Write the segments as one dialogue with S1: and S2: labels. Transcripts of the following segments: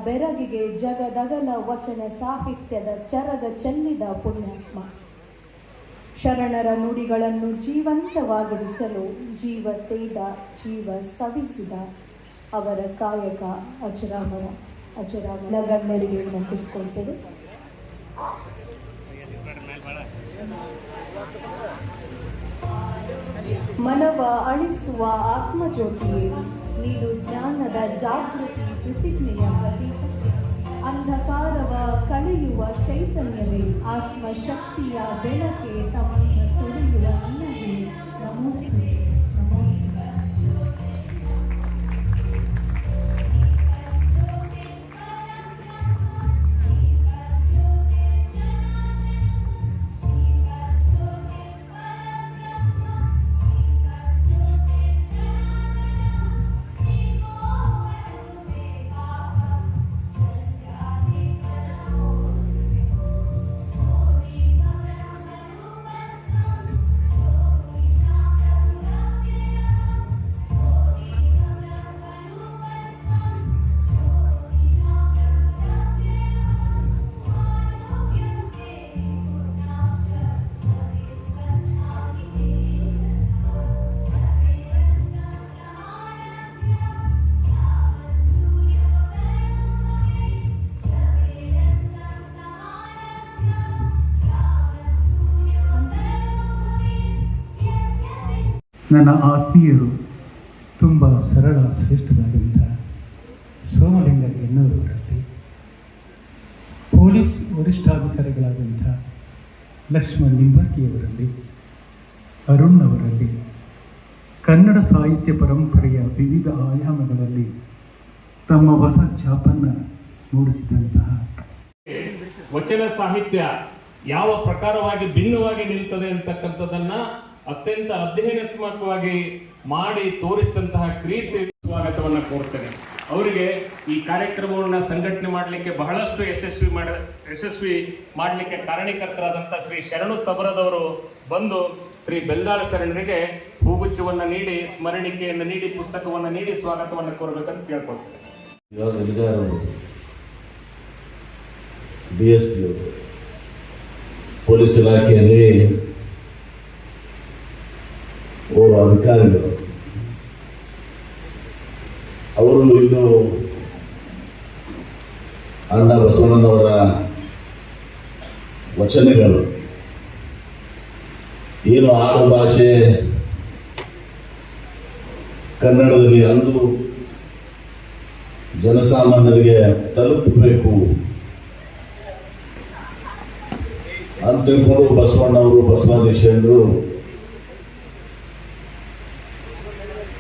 S1: ಬೆರಗಿಗೆ ಜಗದಗಲ ವಚನ ಸಾಹಿತ್ಯದ ಚರಗ ಚೆಲ್ಲಿದ ಪುಣ್ಯಾತ್ಮ. ಶರಣರ ನುಡಿಗಳನ್ನು ಜೀವಂತವಾಗಿರಿಸಲು ಜೀವ ತೇದ ಜೀವ ಸವಿಸಿದ ಅವರ ಕಾಯಕ ಅಜರಾಮರ. ಗಣ್ಯರಿಗೆ ನೆನಪಿಸ್ಕೊಳ್ತೇವೆ. ಮನವ ಅಳಿಸುವ ಆತ್ಮಜ್ಯೋತಿಯೇ ನೀನು, ಜ್ಞಾನದ ಜಾಗೃತಿ ಪ್ರತಿಜ್ಞೆಯ ಪ್ರತೀಕ. ಅಂಧಕಾರವ ಕಳೆಯುವ ಚೈತನ್ಯವೇ, ಆತ್ಮಶಕ್ತಿಯ ಬೆಳಕೆ ತಮ್ಮನ್ನು ತೊಳೆಯುವ ಅನ್ನವೇ. ನಮೋಸ್ತುತೆ,
S2: ನನ್ನ ಆತ್ಮೀಯರು ತುಂಬ ಸರಳ ಶ್ರೇಷ್ಠರಾದಂಥ ಸೋಮಲಿಂಗ ಎನ್ನುವರವರಲ್ಲಿ, ಪೊಲೀಸ್ ವರಿಷ್ಠಾಧಿಕಾರಿಗಳಾದಂಥ ಲಕ್ಷ್ಮಣ್ ನಿಂಬರ್ಕಿಯವರಲ್ಲಿ, ಅರುಣ್ ಅವರಲ್ಲಿ, ಕನ್ನಡ ಸಾಹಿತ್ಯ ಪರಂಪರೆಯ ವಿವಿಧ ಆಯಾಮಗಳಲ್ಲಿ ತಮ್ಮ ಹೊಸ ಛಾಪನ್ನು ಮೂಡಿಸಿದಂತಹ
S3: ವಚನ ಸಾಹಿತ್ಯ ಯಾವ ಪ್ರಕಾರವಾಗಿ ಭಿನ್ನವಾಗಿ ನಿಲ್ತದೆ ಅಂತಕ್ಕಂಥದ್ದನ್ನ ಅತ್ಯಂತ ಅಧ್ಯಯನಾತ್ಮಕವಾಗಿ ಮಾಡಿ ತೋರಿಸಿದಂತಹ ಕ್ರೀತಿ ಸ್ವಾಗತವನ್ನು ಕೋರ್ತೇನೆ. ಅವರಿಗೆ ಈ ಕಾರ್ಯಕ್ರಮವನ್ನು ಸಂಘಟನೆ ಮಾಡಲಿಕ್ಕೆ ಬಹಳಷ್ಟು ಯಶಸ್ವಿ ಮಾಡಲಿಕ್ಕೆ ಕಾರಣೀಕರ್ತರಾದಂಥ ಶ್ರೀ ಶರಣು ಸಬರದವರು ಬಂದು ಶ್ರೀ ಬೆಲ್ದಾಳ ಶರಣರಿಗೆ ಹೂಗುಚ್ಛವನ್ನು ನೀಡಿ, ಸ್ಮರಣಿಕೆಯನ್ನು ನೀಡಿ, ಪುಸ್ತಕವನ್ನು ನೀಡಿ ಸ್ವಾಗತವನ್ನು ಕೋರಬೇಕಂತ ಕೇಳ್ಕೊಳ್ತೇನೆ.
S4: DSP ಪೊಲೀಸ್ ಇಲಾಖೆಯಲ್ಲಿ ಓರ್ವ ಅಧಿಕಾರಿಗಳು, ಅವರು ಇನ್ನು ಅಣ್ಣ ಬಸವಣ್ಣನವರ ವಚನಗಳು ಏನು ಆಡು ಭಾಷೆ ಕನ್ನಡದಲ್ಲಿ ಅಂದು ಜನಸಾಮಾನ್ಯರಿಗೆ ತಲುಪಬೇಕು ಅಂತ ತಿಳ್ಕೊಂಡು ಬಸವಣ್ಣವರು, ಬಸವಾದಿಶರು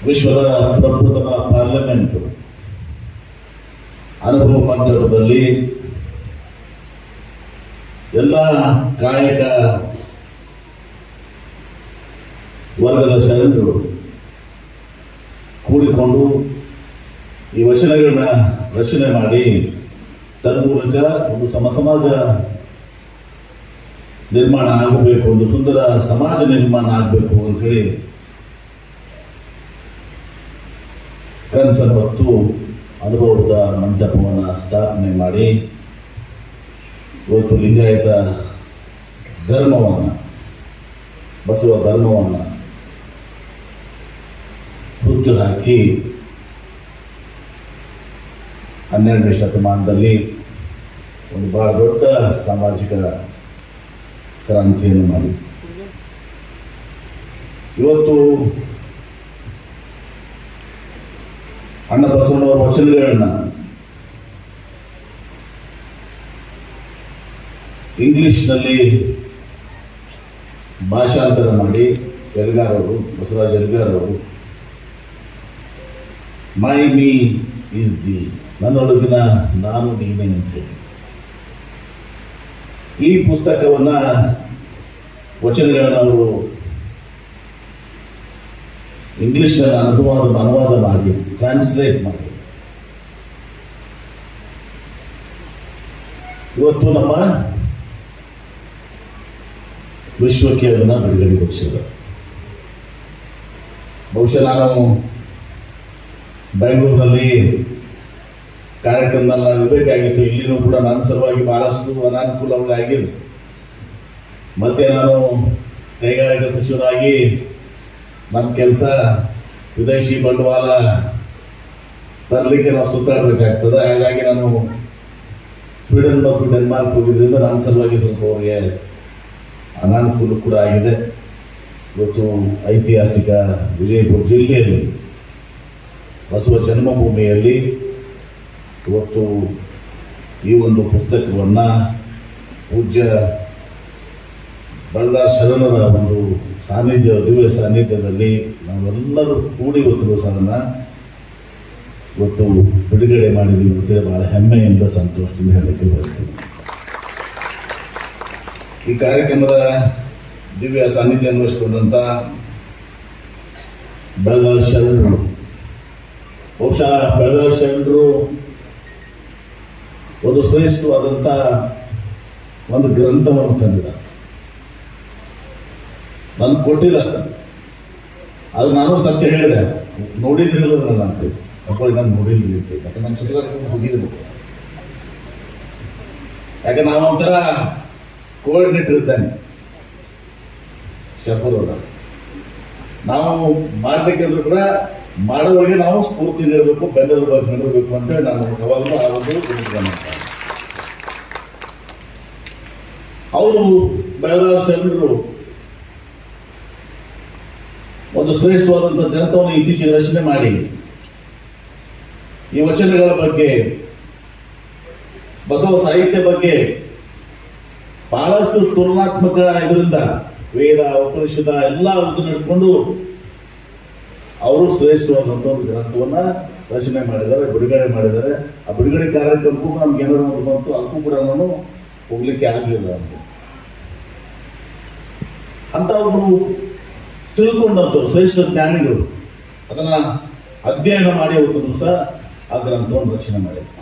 S4: ವಿಶ್ವದ ಪ್ರಪ್ರಥಮ ಪಾರ್ಲಿಮೆಂಟ್ ಅನುಭವ ಮಂಟಪದಲ್ಲಿ ಎಲ್ಲ ಕಾಯಕ ವರ್ಗದ ಶರಣರು ಕೂಡಿಕೊಂಡು ಈ ವಚನಗಳನ್ನ ರಚನೆ ಮಾಡಿ ತನ್ಮೂಲಕ ಒಂದು ಸಮಾಜ ನಿರ್ಮಾಣ ಆಗಬೇಕು, ಒಂದು ಸುಂದರ ಸಮಾಜ ನಿರ್ಮಾಣ ಆಗಬೇಕು ಅಂತ ಹೇಳಿ ಕನಸನ್ನು ಹೊತ್ತು ಅನುಭವದ ಮಂಟಪವನ್ನು ಸ್ಥಾಪನೆ ಮಾಡಿ ಇವತ್ತು ಲಿಂಗಾಯತ ಧರ್ಮವನ್ನು, ಬಸವ ಧರ್ಮವನ್ನು ಹುಟ್ಟು ಹಾಕಿ 12ನೇ ಶತಮಾನದಲ್ಲಿ ಒಂದು ಬಹಳ ದೊಡ್ಡ ಸಾಮಾಜಿಕ ಕ್ರಾಂತಿಯನ್ನು ಮಾಡಿ ಇವತ್ತು ಅಣ್ಣ ಬಸವಣ್ಣವರ ವಚನಗಳನ್ನ ಇಂಗ್ಲಿಷ್ನಲ್ಲಿ ಭಾಷಾಂತರ ಮಾಡಿ ಎಲ್ಗಾರ್ ಅವರು, ಬಸವರಾಜ್ ಎಲ್ಗಾರ್ ಅವರು ಮೈ ಮೀ ಈಸ್ ದಿ, ನನ್ನೊಳಗಿನ ನಾನು ನೀನೇ ಅಂತೇಳಿ ಈ ಪುಸ್ತಕವನ್ನ ವಚನಗಳನ್ನ ಅವರು ಇಂಗ್ಲಿಷ್ನಲ್ಲಿ ಅನುವಾದ ಮಾಡಿ, ಟ್ರಾನ್ಸ್ಲೇಟ್ ಮಾಡಿ ಇವತ್ತು ನಮ್ಮ ವಿಶ್ವಕ್ಕೆ ಅದನ್ನು ಬಿಡುಗಡೆಗೊಳಿಸಿದರು. ಬಹುಶಃ ನಾನು ಬೆಂಗಳೂರಿನಲ್ಲಿ ಕಾರ್ಯಕ್ರಮದಲ್ಲಿ ನಾನು ಇರಬೇಕಾಗಿತ್ತು. ಇಲ್ಲಿನೂ ಕೂಡ ನನ್ನ ಸಲುವಾಗಿ ಬಹಳಷ್ಟು ಅನಾನುಕೂಲಗಳಾಗಿದೆ. ಮತ್ತೆ ನಾನು ಕೈಗಾರಿಕಾ ಸಚಿವರಾಗಿ ನಮ್ಮ ಕೆಲಸ ವಿದೇಶಿ ಬಂಡವಾಳ ತರಲಿಕ್ಕೆ ನಾವು ಸುತ್ತಾಡಬೇಕಾಗ್ತದೆ. ಹಾಗಾಗಿ ನಾನು ಸ್ವೀಡನ್ ಮತ್ತು ಡೆನ್ಮಾರ್ಕ್ ಹೋಗಿದ್ದರಿಂದ ನನ್ನ ಸಲುವಾಗಿ ಸ್ವಲ್ಪ ಅವರಿಗೆ ಅನಾನುಕೂಲ ಕೂಡ ಆಗಿದೆ. ಇವತ್ತು ಐತಿಹಾಸಿಕ ವಿಜಯಪುರ ಜಿಲ್ಲೆಯಲ್ಲಿ ಬಸವ ಜನ್ಮಭೂಮಿಯಲ್ಲಿ ಇವತ್ತು ಈ ಒಂದು ಪುಸ್ತಕವನ್ನು ಪೂಜ್ಯ ಬಳ್ಳಾರಿ ಶರಣರ ಒಂದು ಸಾನ್ನಿಧ್ಯ, ದಿವ್ಯ ಸಾನ್ನಿಧ್ಯದಲ್ಲಿ ನಾವೆಲ್ಲರೂ ಕೂಡಿ ಇವತ್ತು ದಿವಸವನ್ನು ಇವತ್ತು ಬಿಡುಗಡೆ ಮಾಡಿದ್ದೀವಿ ಅಂತೇಳಿ ಬಹಳ ಹೆಮ್ಮೆಯಿಂದ ಸಂತೋಷದಿಂದ ಹೇಳಕ್ಕೆ ಬರುತ್ತೀನಿ. ಈ ಕಾರ್ಯಕ್ರಮದ ದಿವ್ಯ ಸಾನ್ನಿಧ್ಯ ಅನ್ವಯಿಸಿಕೊಂಡಂಥ ಬೆಳಗಾವಿ ಶರಣರು, ಬಹುಶಃ ಬೆಳಗಾವಿ ಶರಣರು ಒಂದು ಶ್ರೇಷ್ಠವಾದಂಥ ಒಂದು ಗ್ರಂಥವನ್ನು ತಂದಿದ್ದಾರೆ. ನಾನು ಕೊಟ್ಟಿಲ್ಲ, ಅದು ನಾನು ಸತ್ಯ ಹೇಳಿದೆ, ನೋಡಿದ್ರಿಲ್ಲ ನನ್ನ ಅಂತ ಅಪ್ಪ ನಾನು ನೋಡಿಲ್ಲ ಯಾಕೆ ನಾನು ಸುತ್ತಲೂ ಹೋಗಿದ್ದೆ. ಯಾಕೆ ನಾವೊಂಥರ ಕೋಆರ್ಡಿನೇಟರ್ ಇದ್ದಾನೆ ಶಾಪುರವರ, ನಾವು ಮಾಡಬೇಕಂದ್ರೂ ಕೂಡ ಮಾಡೋರಿಗೆ ನಾವು ಸ್ಫೂರ್ತಿ ನೀಡಬೇಕು, ಬೆಂಬಲಿರಬೇಕು ಅಂತೇಳಿ ನಾನು ಯಾವಾಗಲೂ ಆ ಒಂದು ಅವರು ಬೆಳಗಾವಿ ಶರಣರು ಒಂದು ಶ್ರೇಷ್ಠವಾದಂಥ ಗ್ರಂಥವನ್ನು ಇತ್ತೀಚೆಗೆ ರಚನೆ ಮಾಡಿ ಈ ವಚನಗಳ ಬಗ್ಗೆ, ಬಸವ ಸಾಹಿತ್ಯ ಬಗ್ಗೆ ಬಹಳಷ್ಟು ತುಲನಾತ್ಮಕ ಇದರಿಂದ ವೇದ ಉಪನಿಷದ ಎಲ್ಲ ನಡ್ಕೊಂಡು ಅವರು ಶ್ರೇಷ್ಠವಾದಂಥ ಒಂದು ಗ್ರಂಥವನ್ನ ರಚನೆ ಮಾಡಿದ್ದಾರೆ, ಬಿಡುಗಡೆ ಮಾಡಿದ್ದಾರೆ. ಆ ಬಿಡುಗಡೆ ಕಾರ್ಯಕ್ರಮಕ್ಕೂ ನಮ್ಗೆ ಏನಾದ್ರು ಒಂದು ಬಂತು, ಅದಕ್ಕೂ ಕೂಡ ನಾನು ಹೋಗ್ಲಿಕ್ಕೆ ಆಗಲಿಲ್ಲ ಅಂತ ಒಬ್ಬರು ತಿಳ್ಕೊಂಡಂಥವ್ರು ಶ್ರೇಷ್ಠ ಜ್ಞಾನಿಗಳು ಅದನ್ನ ಅಧ್ಯಯನ ಮಾಡಿ ಅವತ್ತು ದಿವಸ ಆ ಗ್ರಂಥವನ್ನು ರಚನೆ ಮಾಡಿದ್ರು.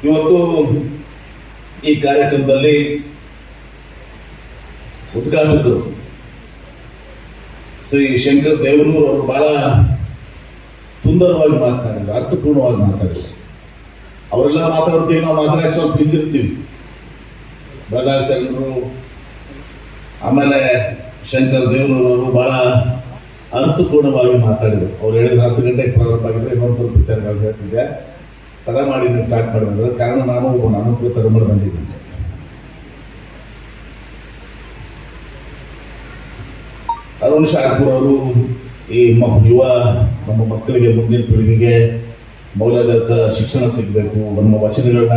S4: ಇವತ್ತು ಈ ಕಾರ್ಯಕ್ರಮದಲ್ಲಿ ಉದ್ಘಾಟಕರು ಶ್ರೀ ಶಂಕರ್ ದೇವನೂರು ಅವರು ಬಹಳ ಸುಂದರವಾಗಿ ಮಾತನಾಡಿದ್ರು, ಅರ್ಥಪೂರ್ಣವಾಗಿ ಮಾತಾಡಿದ್ರು. ಅವರೆಲ್ಲ ಮಾತಾಡ್ತೀವಿ, ನಾವು ಮಾತಾಡಕ್ಕೆ ಸ್ವಲ್ಪ ಬಿದ್ದಿರ್ತೀವಿ. ಬೆಳಗಾವಿ ಶರಣರು ಆಮೇಲೆ ಶಂಕರ್ ದೇವನೂರು ಅವರು ಬಹಳ ಅರ್ಥಪೂರ್ಣವಾಗಿ ಮಾತಾಡಿದ್ರು. ಅವ್ರು ಹೇಳಿದ್ರು 10 ಗಂಟೆಗೆ ಪ್ರಾರಂಭ ಆಗಿದ್ರೆ ಇನ್ನೊಂದು ಸ್ವಲ್ಪ ವಿಚಾರಗಳು ಹೇಳ್ತಿದ್ದೆ, ತಡ ಮಾಡಿ ನೀವು ಸ್ಟಾರ್ಟ್ ಮಾಡಿದ್ರೆ ಕಾರಣ ನಾನು ಕೂಡ ತಡ ಮಾಡಿ ಬಂದಿದ್ದೀನಿ. ಅರುಣ್ ಶಾರ್ಪುರ್ ಅವರು ಈ ಯುವ ನಮ್ಮ ಮಕ್ಕಳಿಗೆ, ಮುಂದಿನ ಪೀಳಿಗೆಗೆ ಮೌಲ್ಯಾಧಾರಿತ ಶಿಕ್ಷಣ ಸಿಗಬೇಕು, ನಮ್ಮ ವಚನಗಳನ್ನ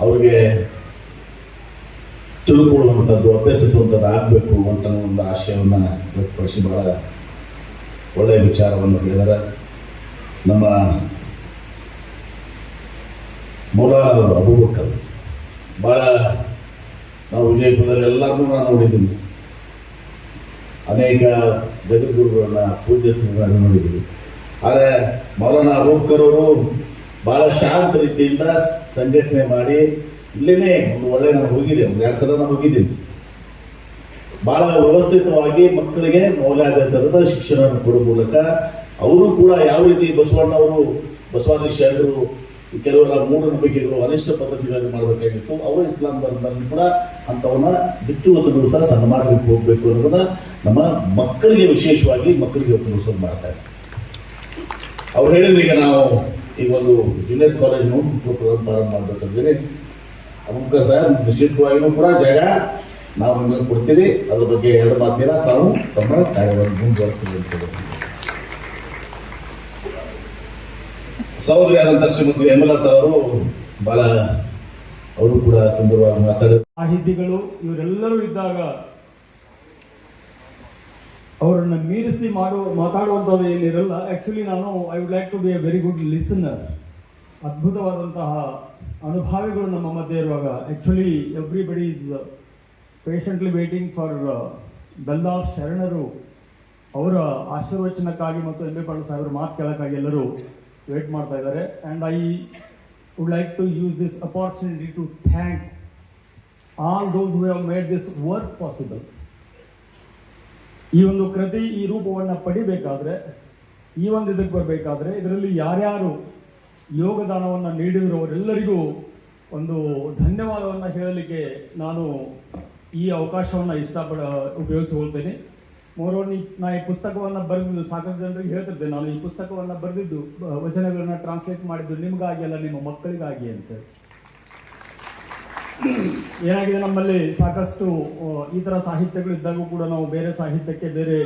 S4: ಅವ್ರಿಗೆ ತಿಳ್ಕೊಳ್ಳುವಂಥದ್ದು, ಅಭ್ಯಸಿಸುವಂಥದ್ದು ಆಗಬೇಕು ಅಂತ ಒಂದು ಆಶಯವನ್ನು ವ್ಯಕ್ತಪಡಿಸಿ ಬಹಳ ಒಳ್ಳೆಯ ವಿಚಾರವನ್ನು ಹೇಳಿದ್ದಾರೆ. ನಮ್ಮ ಮೌಲಾನ ಅಬೂಬಕರ್ ಬಹಳ ನಾವು ವಿಜಯಪುರದಲ್ಲಿ ಎಲ್ಲರನ್ನೂ ನಾನು ನೋಡಿದ್ದೀನಿ, ಅನೇಕ ಜಗದ್ಗುರುಗಳನ್ನ ಪೂಜಿಸಿದ ನೋಡಿದ್ದೀವಿ. ಆದರೆ ಮೌಲಾನ ಅಬೂಬಕರ್ ಅವರು ಬಹಳ ಶಾಂತ ರೀತಿಯಿಂದ ಸಂಘಟನೆ ಮಾಡಿ ಇಲ್ಲೇನೆ ಒಂದು ಒಳ್ಳೆ ನಾನು ಹೋಗಿದ್ದೆ, 2 ಸಲ ನಾನು ಹೋಗಿದ್ದೀನಿ. ಬಹಳ ವ್ಯವಸ್ಥಿತವಾಗಿ ಮಕ್ಕಳಿಗೆ ಮೌಲ್ಯಾಧಾರಿತ ಶಿಕ್ಷಣವನ್ನು ಕೊಡುವ ಮೂಲಕ ಅವರು ಕೂಡ ಯಾವ ರೀತಿ ಬಸವಣ್ಣವರು, ಬಸವಾದಿ ಶರಣರು ಕೆಲವೆಲ್ಲ ಮೂಢನಂಬಿಕೆಗಳು, ಅನಿಷ್ಟ ಪದ್ಧತಿಗಳನ್ನು ಮಾಡಬೇಕಾಗಿತ್ತು, ಅವರು ಇಸ್ಲಾಂ ಧರ್ಮದಲ್ಲಿ ಕೂಡ ಅಂಥವನ್ನ ಬಿತ್ತುವತ್ತು ದಿವಸ ಸನ್ಮಾನಕ್ಕೆ ಹೋಗಬೇಕು ಅನ್ನೋದನ್ನ ನಮ್ಮ ಮಕ್ಕಳಿಗೆ, ವಿಶೇಷವಾಗಿ ಮಕ್ಕಳಿಗೆ ಇವತ್ತು ಮಾಡ್ತಾರೆ. ಅವ್ರು ಹೇಳಿದ್ರು, ಈಗ ನಾವು ಈಗ ಒಂದು ಜೂನಿಯರ್ ಕಾಲೇಜ್ನು ಪ್ರಾರಂಭ ಮಾಡಬೇಕಂದ್ರೆ ಅಮುಕ ಸರ್ ನಿಶ್ಚಿತವಾಗಿಯೂ ಕೂಡ ಜಾಗ ನಾವು ನಿಮಗೆ ಕೊಡ್ತೀವಿ, ಅದ್ರ ಬಗ್ಗೆ 2 ಮಾತಿನ ತಾವು ತಮ್ಮ ಕಾರ್ಯವನ್ನು ಮುಂದುವರಿಸ್ತೀವಿ. ಸಹೋದರಿಯಾದಂಥ ಶ್ರೀಮತಿ ಹೇಮಲತಾ ಅವರು ಬಹಳ ಅವರು ಕೂಡ ಸುಂದರವಾಗಿ ಮಾತಾಡಿದ್ರು.
S5: ಸಾಹಿತಿಗಳು ಇವರೆಲ್ಲರೂ ಇದ್ದಾಗ ಅವರನ್ನ ಮೀರಿಸಿ ಮಾತಾಡುವಂಥದ್ದು ಏನಿರಲ್ಲ. Actually I would like to be a very good listener. ಅದ್ಭುತವಾದಂತಹ ಅನುಭಾವಿಗಳು ನಮ್ಮ ಮಧ್ಯೆ ಇರುವಾಗ actually everybody is patiently waiting for ಬೆಲ್ಲಾರ್ ಶರಣರು ಅವರ ಆಶೀರ್ವಚನಕ್ಕಾಗಿ ಮತ್ತು ಎಂ ಬಿ ಪಾಟೀಲ್ ಸಾಹೇಬರ ಮಾತು ಕೇಳೋಕ್ಕಾಗಿ ಎಲ್ಲರೂ ವೇಟ್ ಮಾಡ್ತಾ ಇದ್ದಾರೆ. And I would like to use this opportunity to thank all those who have made this work possible. ಈ ಒಂದು ಕೃತಿ ಈ ರೂಪವನ್ನು ಪಡಿಬೇಕಾದ್ರೆ, ಈ ಒಂದು ಇದಕ್ಕೆ ಬರಬೇಕಾದ್ರೆ ಇದರಲ್ಲಿ ಯಾರ್ಯಾರು ಯೋಗದಾನವನ್ನು ನೀಡಿರುವವರೆಲ್ಲರಿಗೂ ಒಂದು ಧನ್ಯವಾದವನ್ನು ಹೇಳಲಿಕ್ಕೆ ನಾನು ಈ ಅವಕಾಶವನ್ನು ಉಪಯೋಗಿಸಿಕೊಳ್ತೇನೆ. ಮೋರೋನಿ ನಾ ಈ ಪುಸ್ತಕವನ್ನು ಬರೆದಿದ್ದು ಸಾಕಷ್ಟು ಜನರಿಗೆ ಹೇಳ್ತಿದ್ದೆ, ನಾನು ಈ ಪುಸ್ತಕವನ್ನು ಬರೆದಿದ್ದು ವಚನಗಳನ್ನು ಟ್ರಾನ್ಸ್ಲೇಟ್ ಮಾಡಿದ್ದು ನಿಮಗಾಗಿ ಅಲ್ಲ, ನಿಮ್ಮ ಮಕ್ಕಳಿಗಾಗಿ ಅಂತೇಳಿ. ಏನಾಗಿದೆ, ನಮ್ಮಲ್ಲಿ ಸಾಕಷ್ಟು ಈ ಥರ ಸಾಹಿತ್ಯಗಳು ಇದ್ದಾಗೂ ಕೂಡ ನಾವು ಬೇರೆ ಸಾಹಿತ್ಯಕ್ಕೆ ಬೇರೆ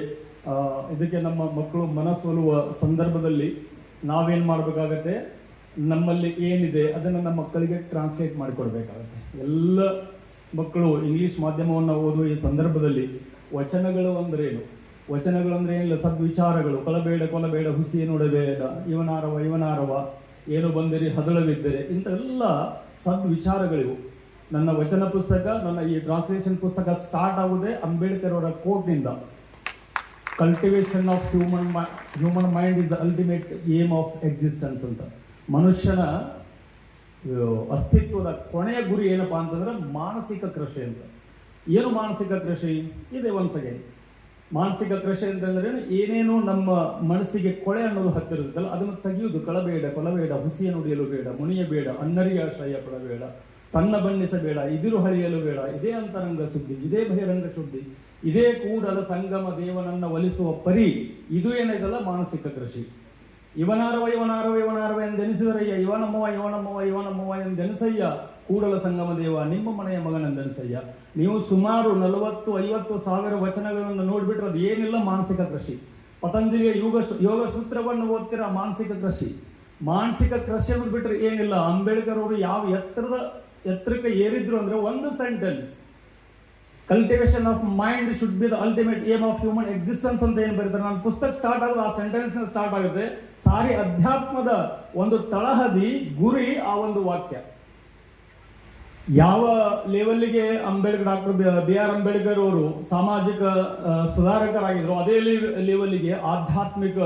S5: ಇದಕ್ಕೆ ನಮ್ಮ ಮಕ್ಕಳು ಮನಸ್ಸೋಲುವ ಸಂದರ್ಭದಲ್ಲಿ ನಾವೇನು ಮಾಡಬೇಕಾಗತ್ತೆ, ನಮ್ಮಲ್ಲಿ ಏನಿದೆ ಅದನ್ನು ನಮ್ಮ ಮಕ್ಕಳಿಗೆ ಟ್ರಾನ್ಸ್ಲೇಟ್ ಮಾಡಿಕೊಡ್ಬೇಕಾಗತ್ತೆ. ಎಲ್ಲ ಮಕ್ಕಳು ಇಂಗ್ಲೀಷ್ ಮಾಧ್ಯಮವನ್ನು ಓದುವ ಈ ಸಂದರ್ಭದಲ್ಲಿ ವಚನಗಳು ಅಂದ್ರೇನು, ವಚನಗಳು ಅಂದ್ರೆ ಏನಿಲ್ಲ, ಸದ್ವಿಚಾರಗಳು, ಕೊಲಬೇಡ ಹುಸಿ ನೋಡಬೇಡ, ಇವನಾರವ ಏನು ಬಂದಿರಿ ಹದಳವಿದ್ದರೆ, ಇಂಥೆಲ್ಲ ಸದ್ವಿಚಾರಗಳಿವು. ನನ್ನ ವಚನ ಪುಸ್ತಕ, ನನ್ನ ಈ ಟ್ರಾನ್ಸ್ಲೇಷನ್ ಪುಸ್ತಕ ಸ್ಟಾರ್ಟ್ ಆಗುವುದೇ ಅಂಬೇಡ್ಕರ್ ಅವರ ಕೋಟ್ನಿಂದ. Cultivation of human mind is the ultimate aim of existence ಅಂತ. ಮನುಷ್ಯನ ಅಸ್ತಿತ್ವದ ಕೊನೆಯ ಗುರಿ ಏನಪ್ಪಾ ಅಂತಂದ್ರೆ ಮಾನಸಿಕ ಕೃಷಿ ಅಂತ. ಏನು ಮಾನಸಿಕ ಕೃಷಿ ಇದೆ? ಒನ್ಸ್ ಅಗೇನ್, ಮಾನಸಿಕ ಕೃಷಿ ಅಂತಂದ್ರೆ ಏನೇನು ನಮ್ಮ ಮನಸ್ಸಿಗೆ ಕೊಳೆ ಅನ್ನೋದು ಹತ್ತಿರುತ್ತಲ್ಲ ಅದನ್ನು ತೆಗೆಯುವುದು. ಕೊಲಬೇಡ, ಹುಸಿಯ ನುಡಿಯಲು ಬೇಡ, ಮುನಿಯಬೇಡ, ಅನ್ನರಿಗೆ ಆಶ್ರಯ ಪಡಬೇಡ, ತನ್ನ ಬಣ್ಣಿಸಬೇಡ, ಇದಿರು ಹಳಿಯಲು ಬೇಡ, ಇದೇ ಅಂತರಂಗ ಶುದ್ಧಿ, ಇದೇ ಬಹಿರಂಗ ಶುದ್ಧಿ, ಇದೇ ಕೂಡಲ ಸಂಗಮ ದೇವನನ್ನ ಒಲಿಸುವ ಪರಿ, ಇದು ಏನಿದಲ್ಲ ಮಾನಸಿಕ ಕೃಷಿ. ಇವನಾರವ ಎಂದೆನಿಸಿದರಯ್ಯ, ಇವನಮ್ಮವ ಎಂದೆನಿಸಯ್ಯ, ಕೂಡಲ ಸಂಗಮ ದೇವ ನಿಮ್ಮ ಮನೆಯ ಮಗನೆಂದೆನಿಸಯ್ಯ. ನೀವು ಸುಮಾರು 40-50 ಸಾವಿರ ವಚನಗಳನ್ನು ನೋಡ್ಬಿಟ್ರೆ ಅದು ಏನಿಲ್ಲ ಮಾನಸಿಕ ಕೃಷಿ. ಪತಂಜಲಿಯ ಯೋಗ ಸೂತ್ರವನ್ನು ಓದ್ತಿರ ಮಾನಸಿಕ ಕೃಷಿ. ಮಾನಸಿಕ ಕೃಷಿ ಬಿಟ್ರೆ ಏನಿಲ್ಲ. ಅಂಬೇಡ್ಕರ್ ಅವರು ಯಾವ ಎತ್ತರಕ್ಕೆ ಏರಿದ್ರು ಅಂದ್ರೆ ಒಂದು sentence, cultivation of mind should be the ultimate aim of human existence ಅಂತ ಏನು ಬರೀತಾರೆ. ನಾನು ಪುಸ್ತಕ ಸ್ಟಾರ್ಟ್ ಆಗೋದು ಆ ಸೆಂಟೆನ್ಸ್ ಸ್ಟಾರ್ಟ್ ಆಗುತ್ತೆ. ಸಾರಿ ಅಧ್ಯಾತ್ಮದ ಒಂದು ತಳಹದಿ ಗುರಿ ಆ ಒಂದು ವಾಕ್ಯ. ಯಾವ ಲೆವೆಲ್ಗೆ ಡಾಕ್ಟರ್ BR ಅಂಬೇಡ್ಕರ್ ಅವರು ಸಾಮಾಜಿಕ ಸುಧಾರಕರಾಗಿದ್ರು, ಅದೇ ಲೆವೆಲ್ಗೆ ಆಧ್ಯಾತ್ಮಿಕ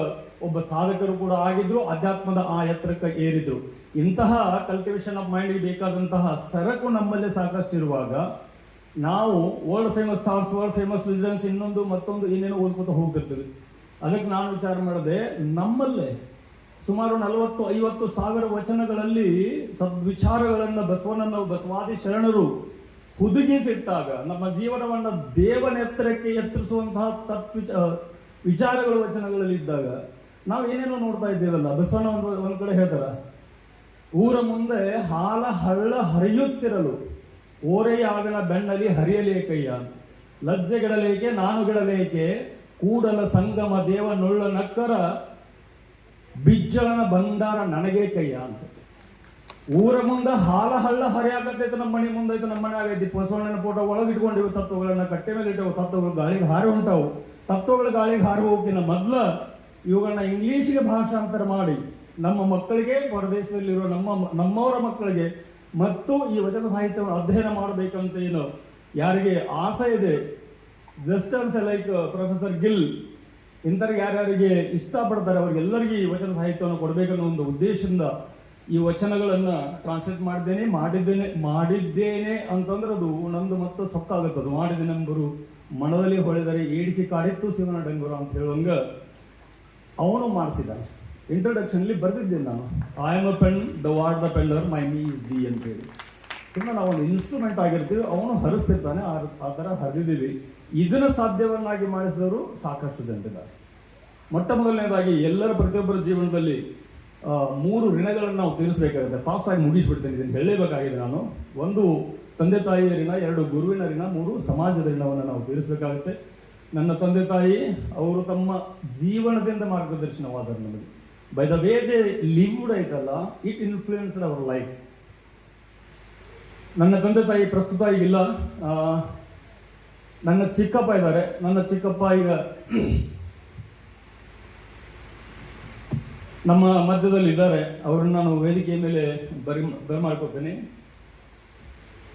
S5: ಒಬ್ಬ ಸಾಧಕರು ಕೂಡ ಆಗಿದ್ರು, ಅಧ್ಯಾತ್ಮದ ಆ ಎತ್ತರಕ್ಕೆ ಏರಿದ್ರು. ಇಂತಹ ಕಲ್ಟಿವೇಶನ್ ಆಫ್ ಮೈಂಡ್ಗೆ ಬೇಕಾದಂತಹ ಸರಕು ನಮ್ಮಲ್ಲಿ ಸಾಕಷ್ಟು ಇರುವಾಗ ನಾವು world famous thoughts, world famous visions, ಇನ್ನೊಂದು ಮತ್ತೊಂದು ಏನೇನೋ ಓದ್ಕೊತ ಹೋಗ್ತಿರ್ತೀವಿ. ಅದಕ್ಕೆ ನಾನು ವಿಚಾರ ಮಾಡಿದೆ, ನಮ್ಮಲ್ಲೇ ಸುಮಾರು 40-50 ಸಾವಿರ ವಚನಗಳಲ್ಲಿ ಸದ್ವಿಚಾರಗಳನ್ನು ಬಸವಾದಿ ಶರಣರು ಹುದುಗಿಸಿಟ್ಟಾಗ ನಮ್ಮ ಜೀವನವನ್ನು ದೇವನೆತ್ತರಕ್ಕೆ ಎತ್ತರಿಸುವಂತಹ ವಿಚಾರಗಳು ವಚನಗಳಲ್ಲಿ ಇದ್ದಾಗ ನಾವು ಏನೇನೋ ನೋಡ್ತಾ ಇದ್ದೇವಲ್ಲ. ಬಸವಣ್ಣ ಒಂದ್ ಕಡೆ ಹೇಳ್ತಾರ, ಊರ ಮುಂದೆ ಹಾಲ ಹಳ್ಳ ಹರಿಯುತ್ತಿರಲು ಓರೆಯಾಗನ ಬೆಣ್ಣಲಿ ಹರಿಯಲೇಕಯ್ಯ, ಲಜ್ಜೆಗಿಡಲೇಕೆ ನಾನು ಗಿಡಲೇಕೆ, ಕೂಡಲ ಸಂಗಮ ದೇವ ನುಳ್ಳ ನಕ್ಕರ ಬಿಜ್ಜಳನ ಬಂದಾರ ನನಗೆ ಕಯ್ಯ ಅಂತ. ಊರ ಮುಂದೆ ಹಾಲ ಹಳ್ಳ ಹರಿಯಾಗತ್ತೈತೆ, ನಮ್ಮ ಮನೆ ಮುಂದೈತೆ, ನಮ್ಮ ಮನೆ ಆಗೈತಿ, ಬಸವಣ್ಣನ ಫೋಟೋ ಒಳಗಿಟ್ಕೊಂಡಿವು, ತತ್ವಗಳನ್ನ ಕಟ್ಟೆ ಮೇಲೆ ಇಟ್ಟವು, ತತ್ವಗಳು ಗಾಳಿಗೆ ಹಾರಿ ಹೊಂಟಾವು. ತತ್ವಗಳು ಗಾಳಿಗೆ ಹಾರಿ ಹೋಗಿನ ಮೊದ್ಲ ಇವುಗಳನ್ನ ಇಂಗ್ಲಿಷ್ಗೆ ಭಾಷಾಂತರ ಮಾಡಿ ನಮ್ಮ ಮಕ್ಕಳಿಗೆ, ಹೊರದೇಶದಲ್ಲಿರುವ ನಮ್ಮವರ ಮಕ್ಕಳಿಗೆ ಮತ್ತು ಈ ವಚನ ಸಾಹಿತ್ಯವನ್ನು ಅಧ್ಯಯನ ಮಾಡಬೇಕಂತ ಏನು ಯಾರಿಗೆ ಆಸೆ ಇದೆ, ವೆಸ್ಟರ್ನ್ಸ್ ಲೈಕ್ ಪ್ರೊಫೆಸರ್ ಗಿಲ್ ಇಂಥವ್ರಿಗೆ ಯಾರ್ಯಾರಿಗೆ ಇಷ್ಟಪಡ್ತಾರೆ ಅವ್ರಿಗೆಲ್ಲರಿಗೂ ಈ ವಚನ ಸಾಹಿತ್ಯವನ್ನು ಕೊಡಬೇಕನ್ನೋ ಒಂದು ಉದ್ದೇಶದಿಂದ ಈ ವಚನಗಳನ್ನು ಟ್ರಾನ್ಸ್ಲೇಟ್ ಮಾಡಿದ್ದೇನೆ ಅಂತಂದ್ರೆ ಅದು ನಂದು ಮತ್ತು ಸೊಕ್ಕಾಗುತ್ತೆ. ಅದು ಮಾಡಿದೆನೆಂಬರು ಮನದಲ್ಲಿ ಹೊಳೆದರೆ ಏಡಿಸಿ ಕಾಡಿತ್ತು ಶಿವನ ಡಂಗುರ ಅಂತ ಹೇಳುವಂಗ ಅವನು ಮಾಡಿಸಿದ್ದಾನೆ. ಇಂಟ್ರೊಡಕ್ಷನ್ಲಿ ಬರೆದಿದ್ದೇನೆ ನಾನು, I am a pen, the ward the pender, my knee is the ಅಂತೇಳಿ. ಸುಮ್ಮನೆ ನಾವು ಒಂದು ಇನ್ಸ್ಟ್ರೂಮೆಂಟ್ ಆಗಿರ್ತೀವಿ, ಅವನು ಹರಿಸ್ತಿರ್ತಾನೆ, ಆ ಥರ ಹರಿದಿದ್ದೀವಿ. ಇದನ್ನು ಸಾಧ್ಯವನ್ನಾಗಿ ಮಾಡಿಸಿದವರು ಸಾಕಷ್ಟು ಜನರಿದ್ದಾರೆ. ಮೊಟ್ಟ ಮೊದಲನೇದಾಗಿ ಎಲ್ಲರ ಪ್ರತಿಯೊಬ್ಬರ ಜೀವನದಲ್ಲಿ 3 ಋಣಗಳನ್ನು ನಾವು ತೀರಿಸಬೇಕಾಗುತ್ತೆ. ಫಾಸ್ಟ್ ಆಗಿ ಮುಗಿಸ್ಬಿಡ್ತೇನೆ, ಇದನ್ನು ಹೇಳಲೇಬೇಕಾಗಿದೆ ನಾನು. 1 ತಂದೆ ತಾಯಿಯ ರಿಣ, 2 ಗುರುವಿನ ರಿಣ, 3 ಸಮಾಜದ ರಿಣವನ್ನು ನಾವು ತೀರಿಸಬೇಕಾಗುತ್ತೆ. ನನ್ನ ತಂದೆ ತಾಯಿ ಅವರು ತಮ್ಮ ಜೀವನದಿಂದ ಮಾರ್ಗದರ್ಶನವಾದರು ನಮಗೆ. By the way they lived ಐತಲ್ಲ, ಇಟ್ ಇನ್ಫ್ಲೂಯೆನ್ಸ್ಡ್ ಅವರ್ ಲೈಫ್. ನನ್ನ ತಂದೆ ತಾಯಿ ಪ್ರಸ್ತುತ ಈಗಿಲ್ಲ. ನನ್ನ ಚಿಕ್ಕಪ್ಪ ಇದ್ದಾರೆ. ನನ್ನ ಚಿಕ್ಕಪ್ಪ ಈಗ ನಮ್ಮ ಮಧ್ಯದಲ್ಲಿ ಇದ್ದಾರೆ. ಅವ್ರನ್ನ ನಾನು ವೇದಿಕೆಯ ಮೇಲೆ ಬರಮಾಡ್ಕೋತೇನೆ.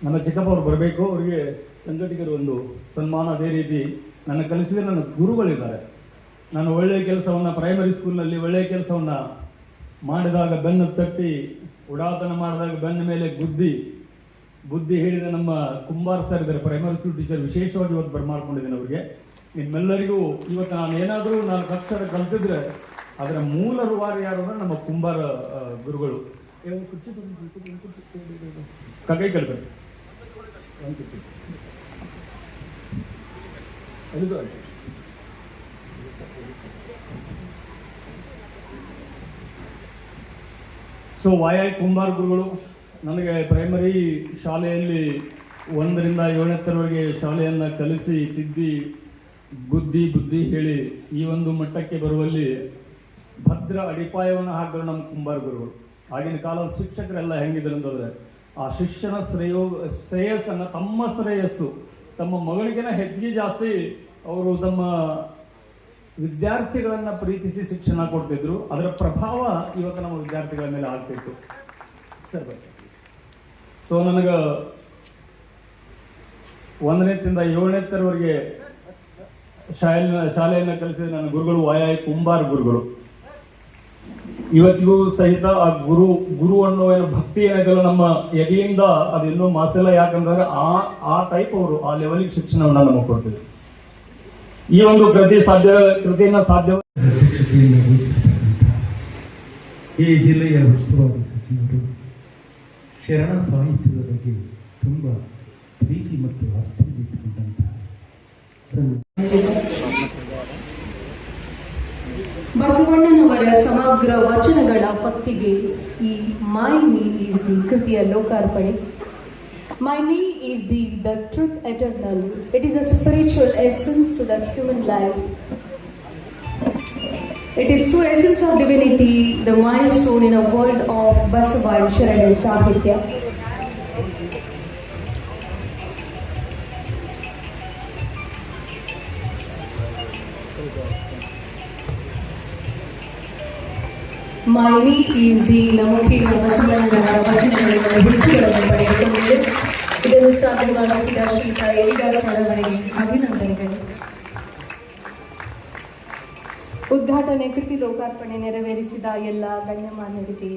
S5: ನನ್ನ ಚಿಕ್ಕಪ್ಪ ಅವ್ರು ಬರಬೇಕು. ಅವರಿಗೆ ಸಂಘಟಕರು ಒಂದು ಸನ್ಮಾನ. ಅದೇ ರೀತಿ ನನ್ನ ಕಲಿಸಿದ ನನ್ನ ಗುರುಗಳಿದ್ದಾರೆ. ನಾನು ಒಳ್ಳೆಯ ಕೆಲಸವನ್ನು ಪ್ರೈಮರಿ ಸ್ಕೂಲ್ನಲ್ಲಿ ಒಳ್ಳೆಯ ಕೆಲಸವನ್ನು ಮಾಡಿದಾಗ ಬೆನ್ನು ತಟ್ಟಿ, ಉಡಾತನ ಮಾಡಿದಾಗ ಬೆನ್ನ ಮೇಲೆ ಬುದ್ಧಿ ಹೇಳಿದ ನಮ್ಮ ಕುಂಬಾರ್ ಸರ್ ಇದ್ದಾರೆ, ಪ್ರೈಮರಿ ಸ್ಕೂಲ್ ಟೀಚರ್. ವಿಶೇಷವಾಗಿ ಇವತ್ತು ಬರಮಾಡ್ಕೊಂಡಿದ್ದೇನೆ ಅವರಿಗೆ. ನಿಮ್ಮೆಲ್ಲರಿಗೂ ಇವತ್ತು ನಾನು ಏನಾದರೂ 4 ಅಕ್ಷರ ಕಲ್ತಿದ್ರೆ ಅದರ ಮೂಲ ರೂವಾರಿ ಯಾರು ಅಂದ್ರೆ ನಮ್ಮ ಕುಂಬಾರ ಗುರುಗಳು. ಕೈ ಕಲ್ಬೇಕು ಸೊ YI ಕುಂಬಾರ್ ಗುರುಗಳು ನನಗೆ ಪ್ರೈಮರಿ ಶಾಲೆಯಲ್ಲಿ 1ರಿಂದ 7ನೇ ತರಗತಿವರೆಗೆ ಶಾಲೆಯನ್ನು ಕಲಿಸಿ ತಿದ್ದಿ ಬುದ್ಧಿ ಹೇಳಿ ಈ ಒಂದು ಮಟ್ಟಕ್ಕೆ ಬರುವಲ್ಲಿ ಭದ್ರ ಅಡಿಪಾಯವನ್ನು ಹಾಕಿದ್ರು ನಮ್ಮ ಕುಂಬಾರ ಗುರುಗಳು. ಆಗಿನ ಕಾಲದ ಶಿಕ್ಷಕರೆಲ್ಲ ಹೆಂಗಿದ್ರು ಅಂತಂದ್ರೆ ಆ ಶಿಷ್ಯನ ಶ್ರೇಯಸ್ಸನ್ನು ತಮ್ಮ ಶ್ರೇಯಸ್ಸು ತಮ್ಮ ಮಗಳಿಗಿನ ಹೆಚ್ಚಿಗೆ ಜಾಸ್ತಿ ಅವರು ತಮ್ಮ ವಿದ್ಯಾರ್ಥಿಗಳನ್ನ ಪ್ರೀತಿಸಿ ಶಿಕ್ಷಣ ಕೊಡ್ತಿದ್ರು. ಅದರ ಪ್ರಭಾವ ಇವತ್ತು ನಮ್ಮ ವಿದ್ಯಾರ್ಥಿಗಳ ಮೇಲೆ ಆಗ್ತಿತ್ತು. ಸೊ ನನಗೆ 1ನೇದಿಂದ 7ನೇ ತರವರೆಗೆ ಶಾಲೆಯನ್ನು ಕಲಿಸಿದ ನನ್ನ ಗುರುಗಳು YI ಕುಂಬಾರ್ ಗುರುಗಳು. ಇವತ್ತಿಗೂ ಸಹಿತ ಆ ಗುರು ಅನ್ನೋ ಏನು ಭಕ್ತಿ ಏನಿದೆಯಲ್ಲ ನಮ್ಮ ಎದೆಯಿಂದ ಅದೆಲ್ಲೂ ಮಾಸಿಲ್ಲ. ಯಾಕಂದ್ರೆ ಆ ಟೈಪ್ ಅವರು ಆ ಲೆವೆಲ್ಗೆ ಶಿಕ್ಷಣವನ್ನ ನಮಗೆ ಕೊಡ್ತಿದ್ರು. ಈ ಒಂದು ಕೃತಿಯನ್ನ ಸಾಧ್ಯ
S2: ಅಧ್ಯಕ್ಷತೆಯನ್ನು ವಹಿಸಿರ್ತಕ್ಕಂಥ ಈ ಜಿಲ್ಲೆಯ ಉಸ್ತುವಾರಿ ಸಚಿವರು ಶರಣ ಸಾಹಿತ್ಯದ ಬಗ್ಗೆ ತುಂಬ ಪ್ರೀತಿ ಮತ್ತು ಆಸಕ್ತಿ ಇಟ್ಟುಕೊಂಡಂತಹ
S1: ಬಸವಣ್ಣನವರ ಸಮಗ್ರ ವಚನಗಳ ಹೊತ್ತಿಗೆ ಈ ಮೈ ಮೀ ಈಸ್ ದಿ ಕೃತಿಯ ಲೋಕಾರ್ಪಣೆ. My me is the truth eternal. It is a spiritual essence to the human life. It is true essence of divinity, the milestone in a world of Basava and Sharana Sahitya. My me is the ನಮುಖಿ ಬಸವಣ್ಣನವರ ವಚನಗಳಿಂದ ಹುಡುಕಿಗಳನ್ನು ಪಡೆದುಕೊಂಡಿದೆ. ಇದನ್ನು ಸಾಧ್ಯವಾಗಿಸಿದ ಶ್ರೀಯುತ ಎಲಿದಾಸ್ ಅವರಿಗೆ ಅಭಿನಂದನೆಗಳು. ಉದ್ಘಾಟನೆ ಕೃತಿ ಲೋಕಾರ್ಪಣೆ ನೆರವೇರಿಸಿದ ಎಲ್ಲ ಗಣ್ಯಮಾನ್ಯರಿಗೆ